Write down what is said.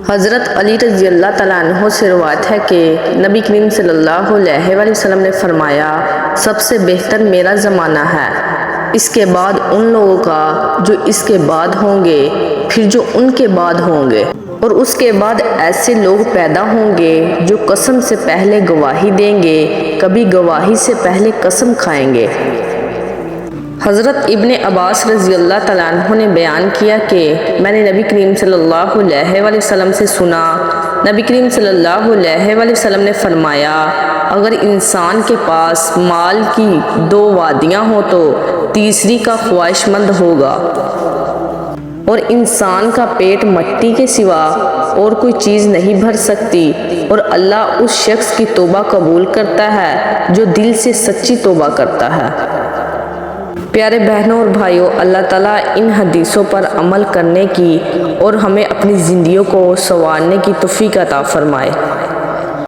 حضرت علی رضی اللہ تعالیٰ عنہ سے روایت ہے کہ نبی کریم صلی اللہ علیہ وآلہ وسلم نے فرمایا، سب سے بہتر میرا زمانہ ہے، اس کے بعد ان لوگوں کا جو اس کے بعد ہوں گے، پھر جو ان کے بعد ہوں گے، اور اس کے بعد ایسے لوگ پیدا ہوں گے جو قسم سے پہلے گواہی دیں گے، کبھی گواہی سے پہلے قسم کھائیں گے۔ حضرت ابن عباس رضی اللہ تعالیٰ عنہ نے بیان کیا کہ میں نے نبی کریم صلی اللہ علیہ وآلہ وسلم سے سنا، نبی کریم صلی اللہ علیہ وآلہ وسلم نے فرمایا، اگر انسان کے پاس مال کی 2 وادیاں ہوں تو تیسری کا خواہش مند ہوگا، اور انسان کا پیٹ مٹی کے سوا اور کوئی چیز نہیں بھر سکتی، اور اللہ اس شخص کی توبہ قبول کرتا ہے جو دل سے سچی توبہ کرتا ہے۔ پیارے بہنوں اور بھائیوں، اللہ تعالیٰ ان حدیثوں پر عمل کرنے کی اور ہمیں اپنی زندگیوں کو سنوارنے کی توفیق عطا فرمائے۔